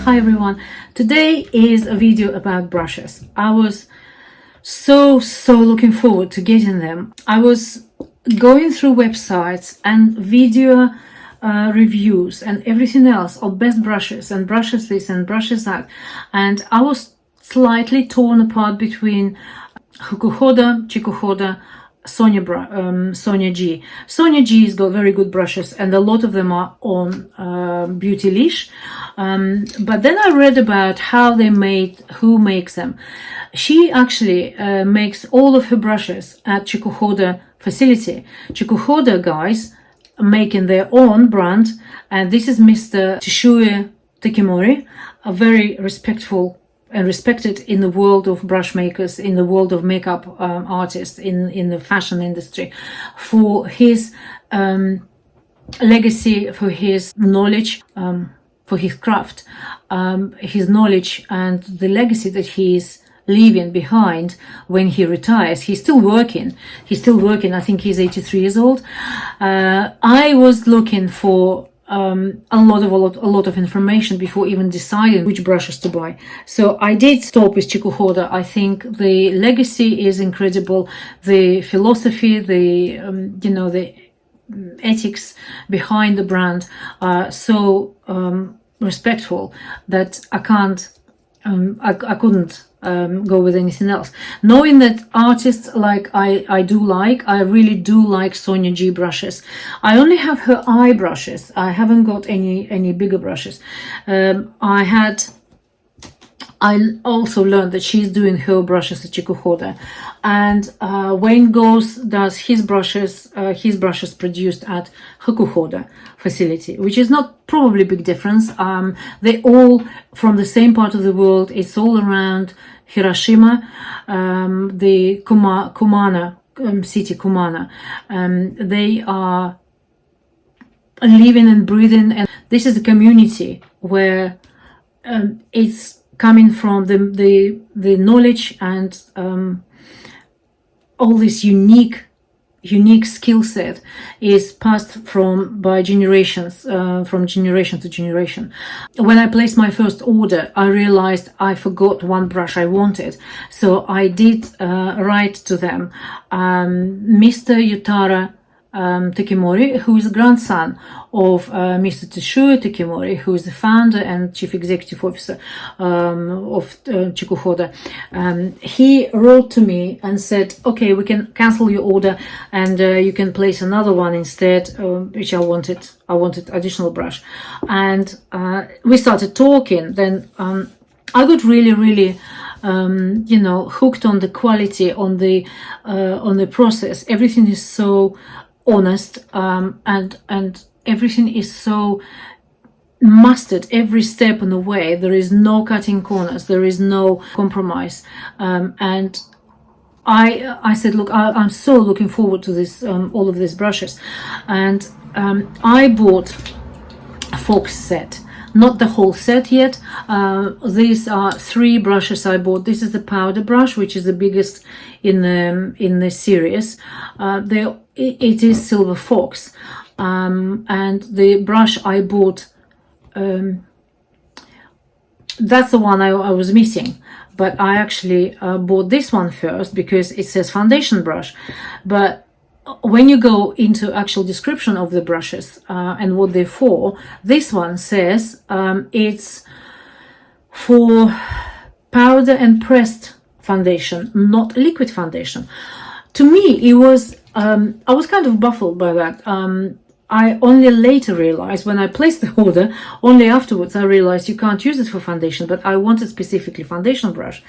Hi everyone, today is a video about brushes. I was so looking forward to getting them. I was going through websites and video reviews and everything else of best brushes and brushes this and brushes that, and I was slightly torn apart between Chikuhodo, Sonia G. Sonia G's got very good brushes, and a lot of them are on Beauty Leash. But then I read about how they made, who makes them. She actually makes all of her brushes at Chikuhodo facility. Chikuhodo guys are making their own brand, and this is Mr. Tsushio Takemori, a very respectful and respected in the world of brush makers, in the world of makeup artists, in the fashion industry, for his legacy, for his knowledge, for his craft, his knowledge, and the legacy that he's leaving behind when he retires. He's still working. I think he's 83 years old. I was looking for a lot of information before even deciding which brushes to buy. So I did stop with Chikuhodo. I think the legacy is incredible. The philosophy, the the ethics behind the brand are so respectful that I couldn't go with anything else. Knowing that artists like I really do like Sonia G brushes. I only have her eye brushes. I haven't got any bigger brushes. I also learned that she's doing her brushes at Chikuhodo, and Wayne does his brushes produced at Chikuhodo facility, which is not probably a big difference. They all from the same part of the world. It's all around Hiroshima, the Kumana city, Kumana. They are living and breathing, and this is a community where it's coming from the knowledge and all this unique skill set is passed by generations, from generation to generation. When I placed my first order, I realized I forgot one brush I wanted, so I did write to them. Mr. Yutara Takemori, who is the grandson of Mr. Tsushio Takemori, who is the founder and chief executive officer of Chikuhodo. He wrote to me and said, okay, we can cancel your order and you can place another one instead, which I wanted additional brush. And we started talking. Then I got really hooked on the quality, on the process. Everything is so honest, and everything is so mastered every step on the way. There is no cutting corners, there is no compromise, and I said, look, I'm so looking forward to this, all of these brushes, and I bought a Fox set. Not the whole set yet. These are 3 brushes I bought. This is the powder brush, which is the biggest in the series. It is Silver Fox, and the brush I bought, that's the one I was missing. But I actually bought this one first because it says foundation brush. But when you go into actual description of the brushes and what they're for, this one says it's for powder and pressed foundation, not liquid foundation. To me, it was I was kind of baffled by that. I only later realized, when I placed the order, only afterwards I realized you can't use it for foundation, but I wanted specifically foundation brush.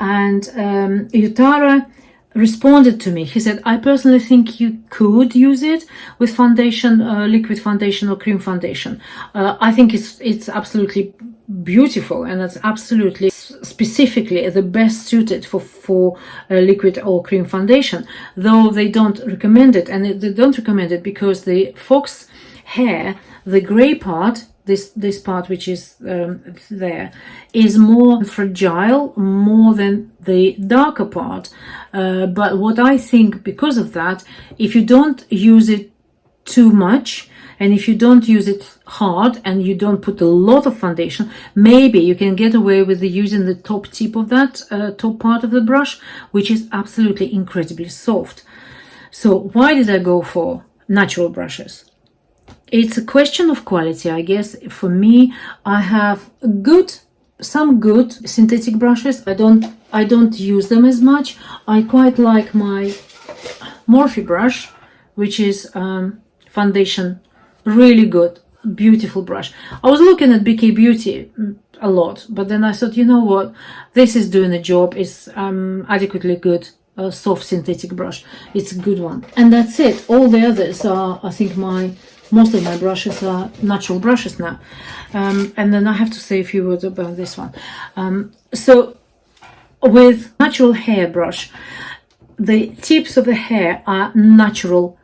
And Yutara responded to me. He said, I personally think you could use it with foundation, liquid foundation or cream foundation. I think it's absolutely beautiful, and it's absolutely specifically the best suited for liquid or cream foundation, though they don't recommend it. And they don't recommend it because the fox hair, the gray part, this part which is there, is more fragile, more than the darker part. But what I think, because of that, if you don't use it too much, and if you don't use it hard and you don't put a lot of foundation, maybe you can get away with using the top tip of that top part of the brush, which is absolutely incredibly soft. So why did I go for natural brushes? It's a question of quality, I guess. For me, I have some good synthetic brushes. I don't use them as much. I quite like my Morphe brush, which is foundation, really good, beautiful brush. I was looking at BK Beauty a lot, but then I thought, you know what, this is doing the job. It's adequately good. Soft synthetic brush, it's a good one. And that's it. All the others are, I think most of my brushes are natural brushes now. And then I have to say a few words about this one. So with natural hair brush, the tips of the hair are natural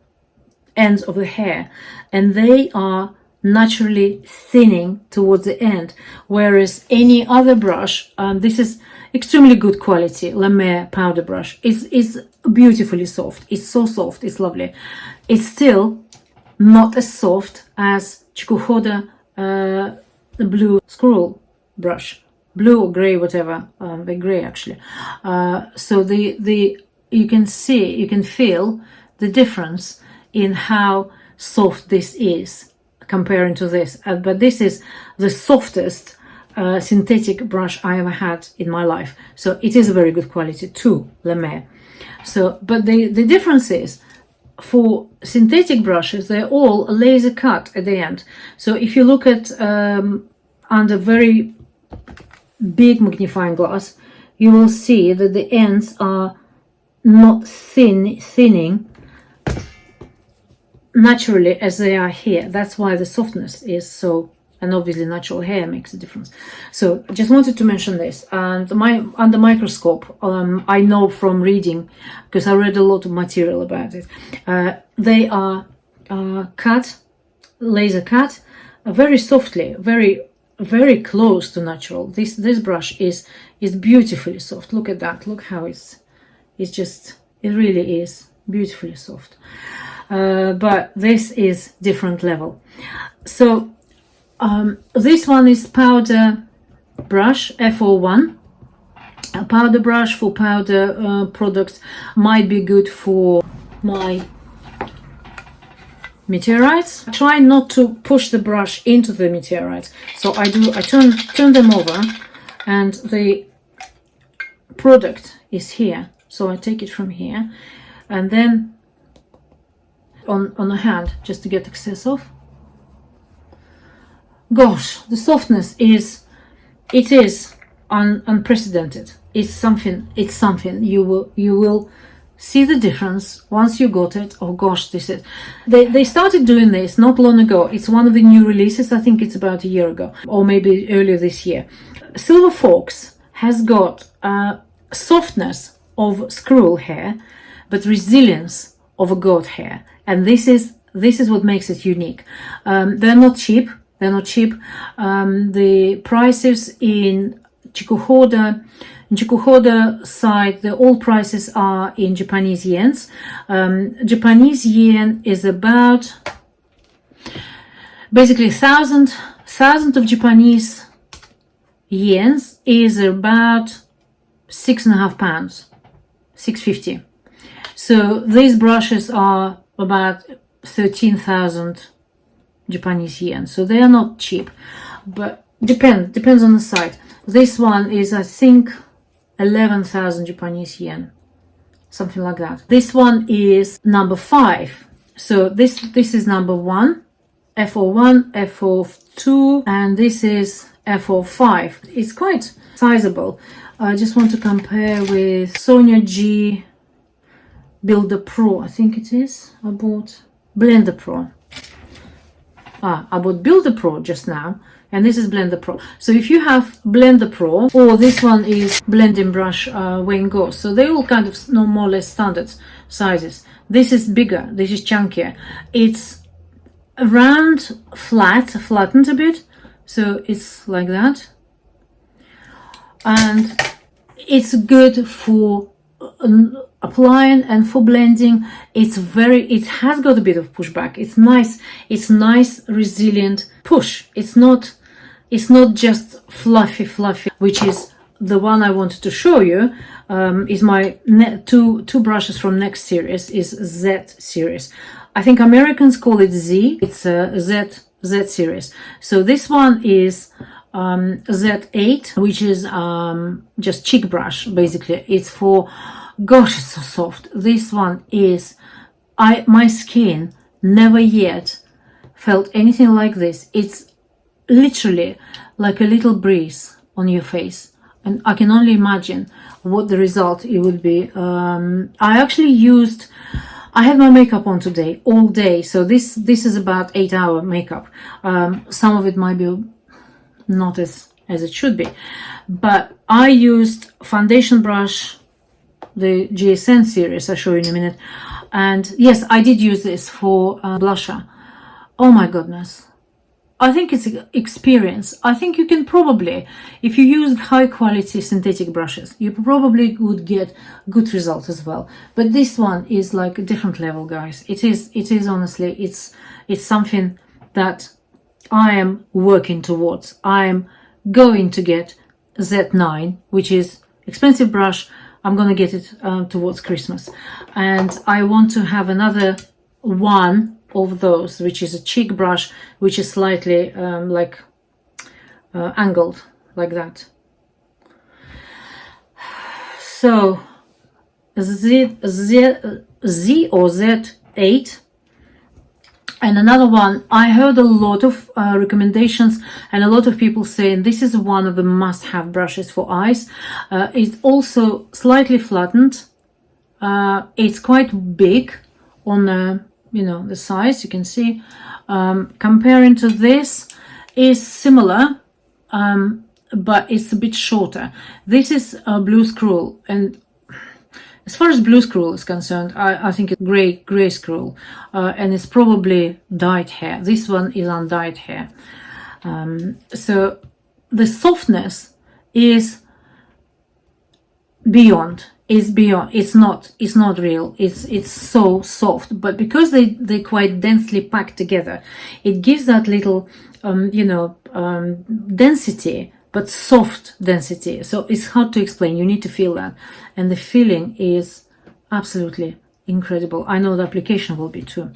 ends of the hair, and they are naturally thinning towards the end, whereas any other brush, this is extremely good quality La Mer powder brush, is beautifully soft. It's so soft, it's lovely. It's still not as soft as Chikuhodo the blue squirrel brush, blue or gray, whatever, the gray actually. So you can feel the difference in how soft this is comparing to this, but this is the softest synthetic brush I ever had in my life. So it is a very good quality too, La Mer. So, but the difference is, for synthetic brushes, they're all laser cut at the end. So if you look at under very big magnifying glass, you will see that the ends are not thinning naturally as they are here. That's why the softness is so, and obviously natural hair makes a difference. So I just wanted to mention this. And under microscope, I know from reading, because I read a lot of material about it, they are cut, laser cut, very softly, very close to natural. This brush is beautifully soft. Look at that. Look how it really is beautifully soft. But this is different level. So this one is powder brush, F01. A powder brush for powder products might be good for my meteorites. Try not to push the brush into the meteorites. So I turn them over, and the product is here. So I take it from here, and then on the hand, just to get excess off. Gosh, the softness is unprecedented. It's something. You will see the difference once you got it. Oh gosh, this is. They started doing this not long ago. It's one of the new releases. I think it's about a year ago, or maybe earlier this year. Silver Fox has got softness of squirrel hair, but resilience of a goat hair, and this is what makes it unique. They're not cheap. The prices in Chikuhodo side, all prices are in Japanese yens. Japanese yen is about basically 1,000 of Japanese yens is about £6.50, £6.50. So these brushes are about 13,000 Japanese yen. So they are not cheap, but depends on the site. This one is, I think, 11,000 Japanese yen, something like that. This one is number 5. So this is number 1, F01, F02, and this is F05. It's quite sizable. I just want to compare with Sonia G Builder Pro. I think it is. I bought Blender Pro. I bought Builder Pro just now, and this is Blender Pro. So if you have Blender Pro, or this one is blending brush Wayne Goss, so they all kind of more or less standard sizes. This is bigger, this is chunkier. It's around flattened a bit, so it's like that. And it's good for applying and for blending, it has got a bit of pushback. It's nice resilient push. It's not just fluffy, which is the one I wanted to show you. Is my two brushes from next series, is Z series. I think Americans call it Z. It's a Z series. So this one is Z8, which is just cheek brush, basically. It's for, gosh, it's so soft. This one is, my skin never yet felt anything like this. It's literally like a little breeze on your face, and I can only imagine what the result it would be. I had my makeup on today all day, so this is about 8-hour makeup. Some of it might be not as it should be, but I used foundation brush, the GSN series. I'll show you in a minute. And yes, I did use this for blusher. Oh my goodness, I think it's experience. I think you can probably, if you use high quality synthetic brushes, you probably would get good results as well. But this one is like a different level, guys. It is honestly, it's something that I am working towards. I am going to get Z9, which is expensive brush. I'm going to get it towards Christmas. And I want to have another one of those, which is a cheek brush, which is slightly angled like that. So Z or Z8. And another one, I heard a lot of recommendations and a lot of people saying this is one of the must-have brushes for eyes. It's also slightly flattened. It's quite big on the size, you can see. Comparing to this is similar, but it's a bit shorter. This is a blue scroll, and as far as blue scroll is concerned, I think it's gray scroll, and it's probably dyed hair. This one is undyed hair. So the softness is beyond. It's not real. It's so soft, but because they quite densely packed together, it gives that little density, but soft density. So it's hard to explain. You need to feel that, and the feeling is absolutely incredible. I know the application will be too.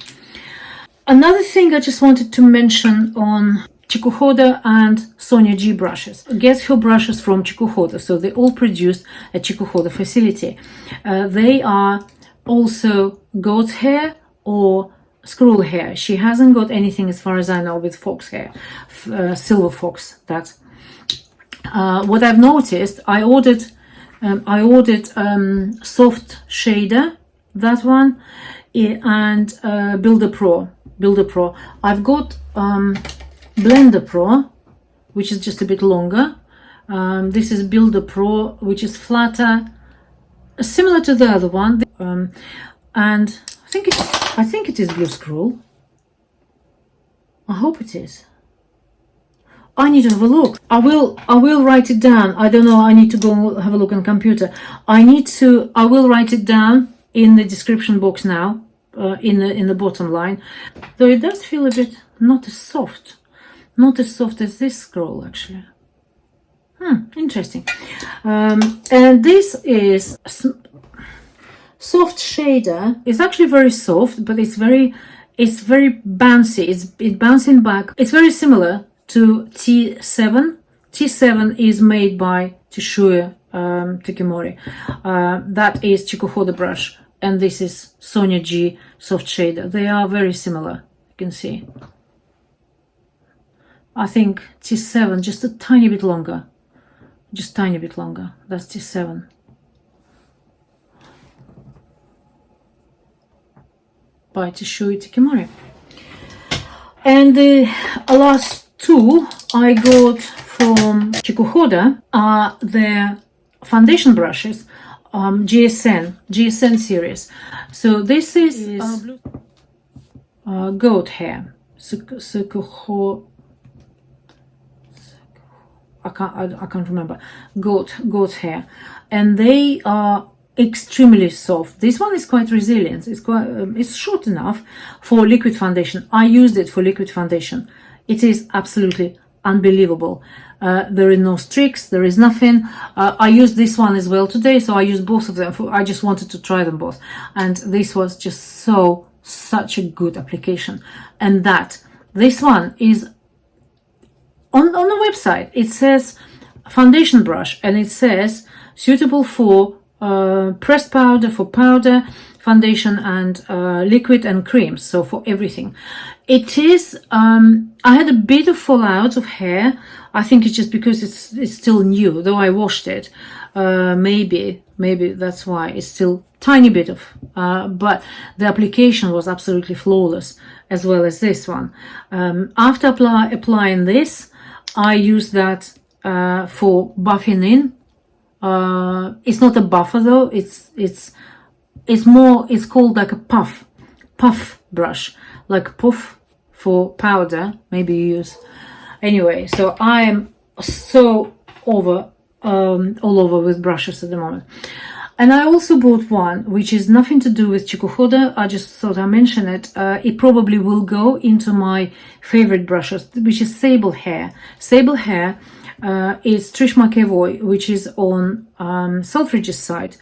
Another thing I just wanted to mention on Chikuhodo and Sonia G brushes. Get her brushes from Chikuhodo, so they all produced at Chikuhodo facility. They are also goat's hair or squirrel hair. She hasn't got anything, as far as I know, with fox hair, silver fox. That's what I've noticed. I ordered soft shader, that one, and Builder Pro. I've got Blender Pro, which is just a bit longer. This is Builder Pro, which is flatter, similar to the other one. And I think it is Blue Scroll. I hope it is. I need to have a look. I will write it down. I don't know. I need to go have a look on computer. I will write it down in the description box now, in the bottom line. Though it does feel a bit not as soft as this scroll, actually. Interesting. And this is soft shader. It's actually very soft, but it's very bouncy. It's bouncing back. It's very similar to T7. T7 is made by Tissue Tekimori. That is Chikuhodo brush, and this is Sonia G soft shader. They are very similar. You can see. I think T7 just a tiny bit longer. Just tiny bit longer. That's T7. By Tissue Tekimori. And the last two I got from Chikuhodo are their foundation brushes, GSN series. So this is goat hair. I can't remember. Goat hair, and they are extremely soft. This one is quite resilient. It's quite it's short enough for liquid foundation. I used it for liquid foundation. It is absolutely unbelievable. There are no streaks, there is nothing. I used this one as well today, so I used both of them. I just wanted to try them both, and this was just such a good application. And this one is on the website. It says foundation brush, and it says suitable for pressed powder, for powder, foundation, and liquid and creams, so for everything. It is I had a bit of fallout of hair. I think it's just because it's still new, though I washed it. Maybe that's why it's still tiny bit of but the application was absolutely flawless, as well as this one. After applying this, I use that for buffing in. It's not a buffer though, it's called like a puff brush, like puff for powder, maybe you use. Anyway, so I am so all over with brushes at the moment. And I also bought one which is nothing to do with Chikuhodo. I just thought I mention it. It probably will go into my favorite brushes, which is Sable Hair. Sable Hair is Trish McEvoy, which is on Selfridge's site.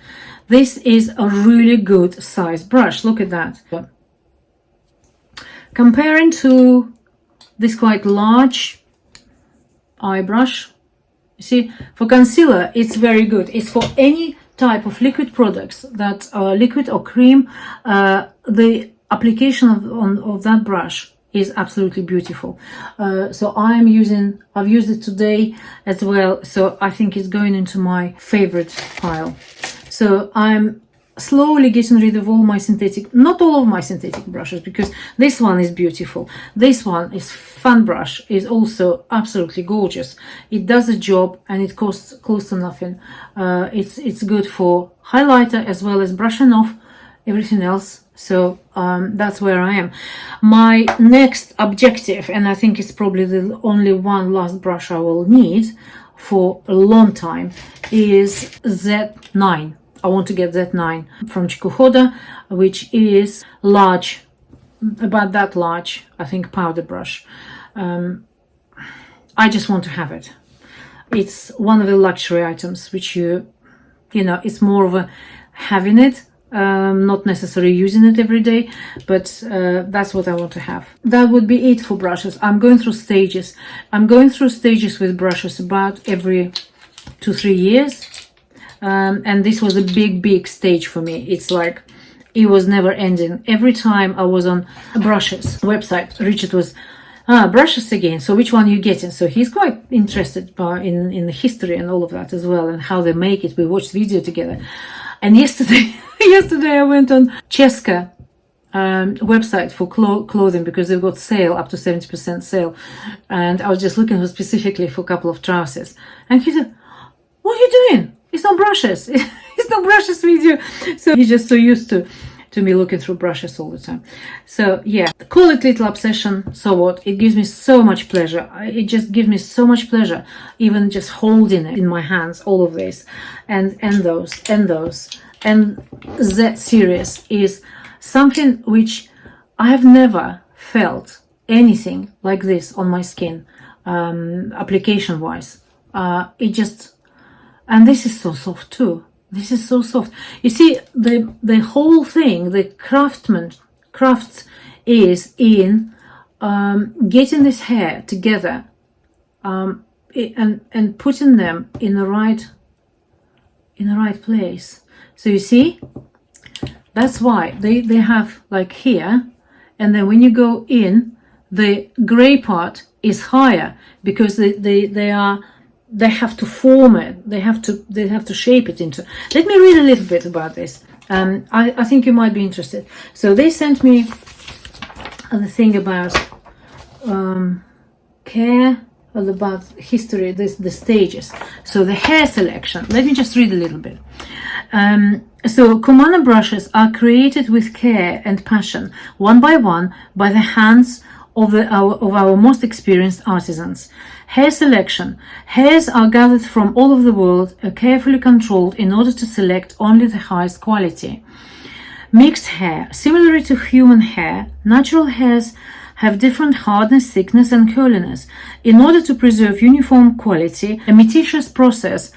This is a really good size brush. Look at that. Comparing to this quite large eye brush, you see, for concealer, it's very good. It's for any type of liquid products that are liquid or cream. The application of that brush is absolutely beautiful. So I've used it today as well. So I think it's going into my favorite pile. So I'm slowly getting rid of all my synthetic, not all of my synthetic brushes, because this one is beautiful. This one is Fun Brush, is also absolutely gorgeous. It does the job and it costs close to nothing. It's good for highlighter as well as brushing off everything else. So that's where I am. My next objective, and I think it's probably the only one last brush I will need for a long time, is Z9. I want to get Z9 from Chikuhodo, which is large, about that large, I think, powder brush. I just want to have it. It's one of the luxury items which you know, it's more of a having it, not necessarily using it every day, but that's what I want to have. That would be it for brushes. I'm going through stages. I'm going through stages with brushes about every 2-3 years. And this was a big stage for me. It's like it was never ending. Every time I was on a brushes website, Richard was brushes again, so which one are you getting? So he's quite interested in the history and all of that as well, and how they make it. We watched video together. And yesterday I went on Cheska website for clothing, because they've got sale, up to 70% sale, and I was just looking specifically for a couple of trousers, and he said, "What are you doing? It's not brushes." It's not brushes video. So he's just so used to me looking through brushes all the time. So yeah, call it little obsession, so what? It gives me so much pleasure. It just gives me so much pleasure, even just holding it in my hands, all of this, and those. And that series is something which I have never felt anything like this on my skin, application wise. It just, and this is so soft too. This is so soft. You see, the whole thing, the crafts is in getting this hair together, and putting them in the right place. So you see, that's why they have like here, and then when you go in, the gray part is higher, because they have to form it. They have to shape it into. Let me read a little bit about this. I think you might be interested. So they sent me the thing about care, about history, the stages. So the hair selection. Let me just read a little bit. So Kumana brushes are created with care and passion, one by one, by the hands of our most experienced artisans. Hair selection. Hairs are gathered from all over the world, carefully controlled in order to select only the highest quality. Mixed hair. Similarly to human hair, natural hairs have different hardness, thickness, and curliness. In order to preserve uniform quality, a meticulous process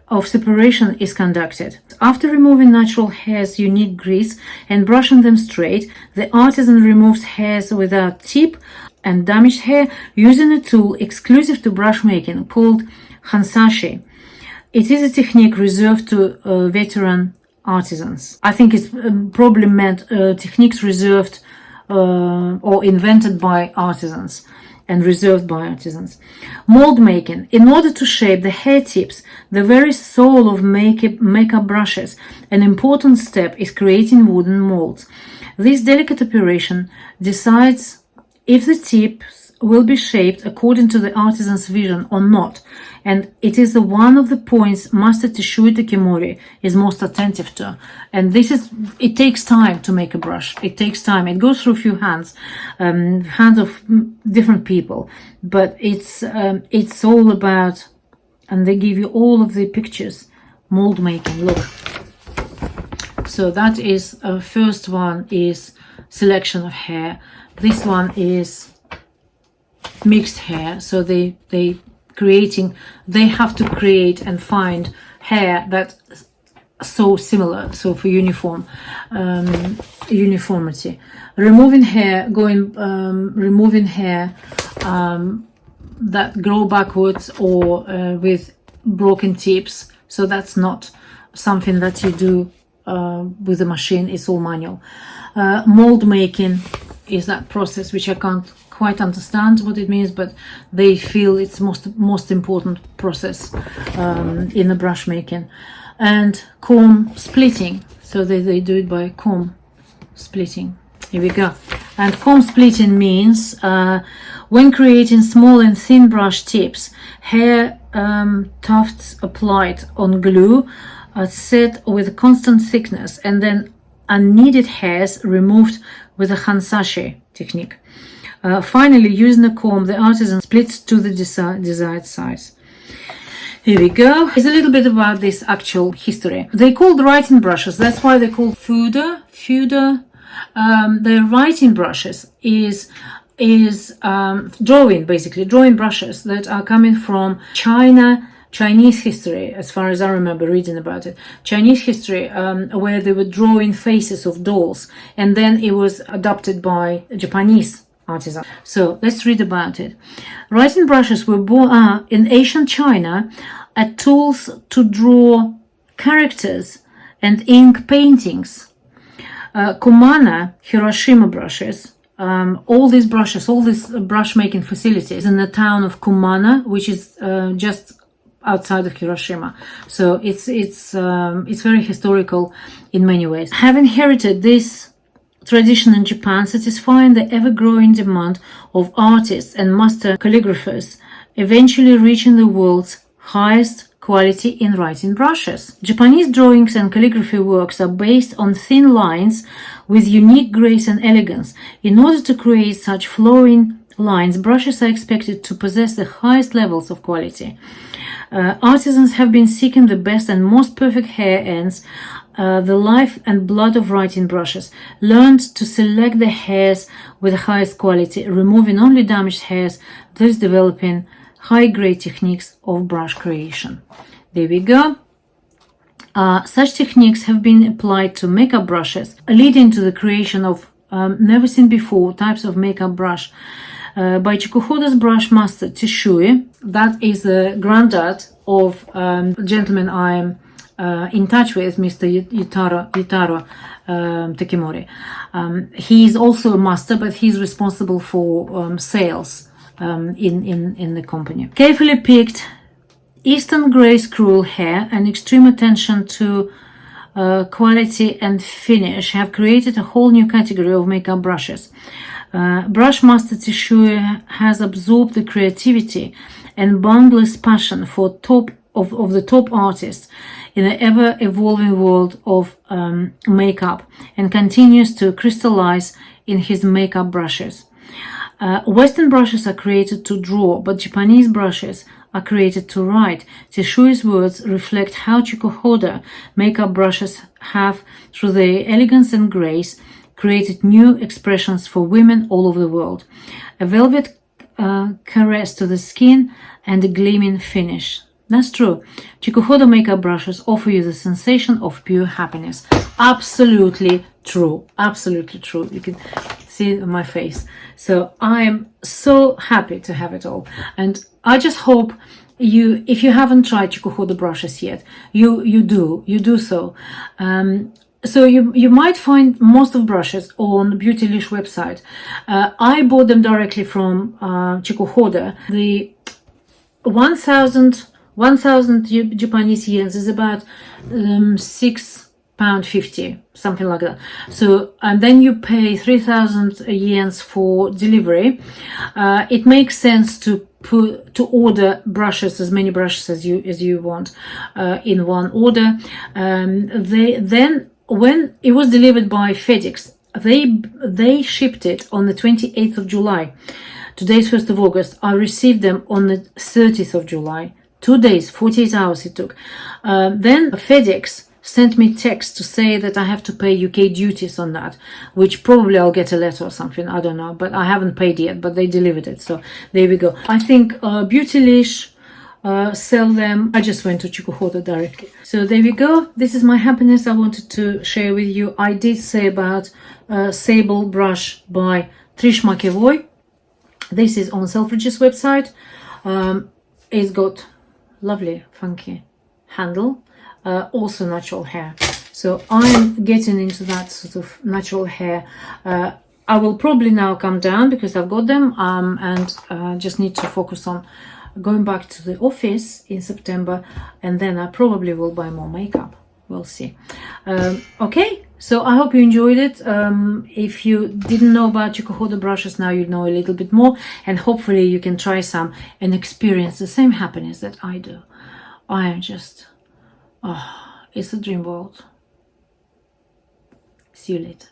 of separation is conducted. After removing natural hair's unique grease and brushing them straight, the artisan removes hairs without tip and damaged hair using a tool exclusive to brush making called hansashi. It is a technique reserved to veteran artisans. I think it's probably meant techniques reserved or invented by artisans and reserved by artisans. Mold making. In order to shape the hair tips, the very soul of makeup brushes, an important step is creating wooden molds. This delicate operation decides if the tips will be shaped according to the artisan's vision or not, and it is one of the points Master Tsushio Takemori is most attentive to. And it takes time to make a brush. It takes time. It goes through a few hands of different people, but it's all about, and they give you all of the pictures, mold making. Look. So that is first one is selection of hair. This one is mixed hair. So they have to create and find hair that's so similar, so for uniformity. Removing hair that grow backwards or with broken tips. So that's not something that you do with a machine. It's all manual. Mold making is that process which I can't quite understand what it means, but they feel it's most important process in the brush making. And comb splitting, so they do it by comb splitting. Here we go. And comb splitting means when creating small and thin brush tips, hair tufts applied on glue are set with constant thickness, and then unneeded hairs removed with a hansashi technique. Finally, using a comb, the artisan splits to the desired size. Here we go. It's a little bit about this actual history. They called writing brushes. That's why they're called fuda. The writing brushes is drawing brushes that are coming from Chinese history, as far as I remember reading about it. Chinese history, where they were drawing faces of dolls, and then it was adopted by Japanese artisan. So let's read about it. Writing brushes were born in ancient China as tools to draw characters and ink paintings. Kumana, Hiroshima brushes, all these brush making facilities in the town of Kumana, which is just outside of Hiroshima. So it's very historical in many ways. Have inherited this tradition in Japan, satisfying the ever-growing demand of artists and master calligraphers, eventually reaching the world's highest quality in writing brushes. Japanese drawings and calligraphy works are based on thin lines with unique grace and elegance. In order to create such flowing lines, brushes are expected to possess the highest levels of quality. Artisans have been seeking the best and most perfect hair ends, the life and blood of writing brushes, learned to select the hairs with the highest quality, removing only damaged hairs, thus developing high-grade techniques of brush creation. There we go. Such techniques have been applied to makeup brushes, leading to the creation of never-seen-before types of makeup brush. By Chikuhodo's brush master Tsushio, that is the granddad of the gentleman I'm in touch with, Mr. Yutaro Takemori. He is also a master, but he's responsible for sales in the company. Carefully picked Eastern grey scroll hair and extreme attention to quality and finish have created a whole new category of makeup brushes. Brush master Tsushio has absorbed the creativity and boundless passion for the top artists in the ever-evolving world of makeup, and continues to crystallize in his makeup brushes. Western brushes are created to draw, but Japanese brushes are created to write. Tetsuya's words reflect how Chikuhodo makeup brushes have, through their elegance and grace, created new expressions for women all over the world. A velvet caress to the skin and a gleaming finish. That's true. Chikuhodo makeup brushes offer you the sensation of pure happiness. Absolutely true. Absolutely true. You can see it on my face. So I'm so happy to have it all. And I just hope you, if you haven't tried Chikuhodo brushes yet, you do so. So you might find most of brushes on Beautylish website. I bought them directly from Chikuhodo. The 1,000 Japanese yens is about £6.50, something like that. So, and then you pay 3,000 yens for delivery. It makes sense to order brushes, as many brushes as you want, in one order. Then when it was delivered by FedEx, they shipped it on the 28th of July. Today's 1st of August. I received them on the 30th of July. 2 days, 48 hours it took. Then FedEx sent me text to say that I have to pay UK duties on that, which probably I'll get a letter or something, I don't know, but I haven't paid yet, but they delivered it, so there we go. I think Beautylish sell them. I just went to Chikuhodo directly. So there we go. This is my happiness I wanted to share with you. I did say about Sable Brush by Trish McEvoy. This is on Selfridges website. It's got lovely funky handle, also natural hair. So I'm getting into that sort of natural hair. I will probably now come down because I've got them, and just need to focus on going back to the office in September, and then I probably will buy more makeup. We'll see. Okay, so I hope you enjoyed it. If you didn't know about Chikuhodo brushes, now you know a little bit more, and hopefully you can try some and experience the same happiness that I do. I am just, it's a dream world. See you later.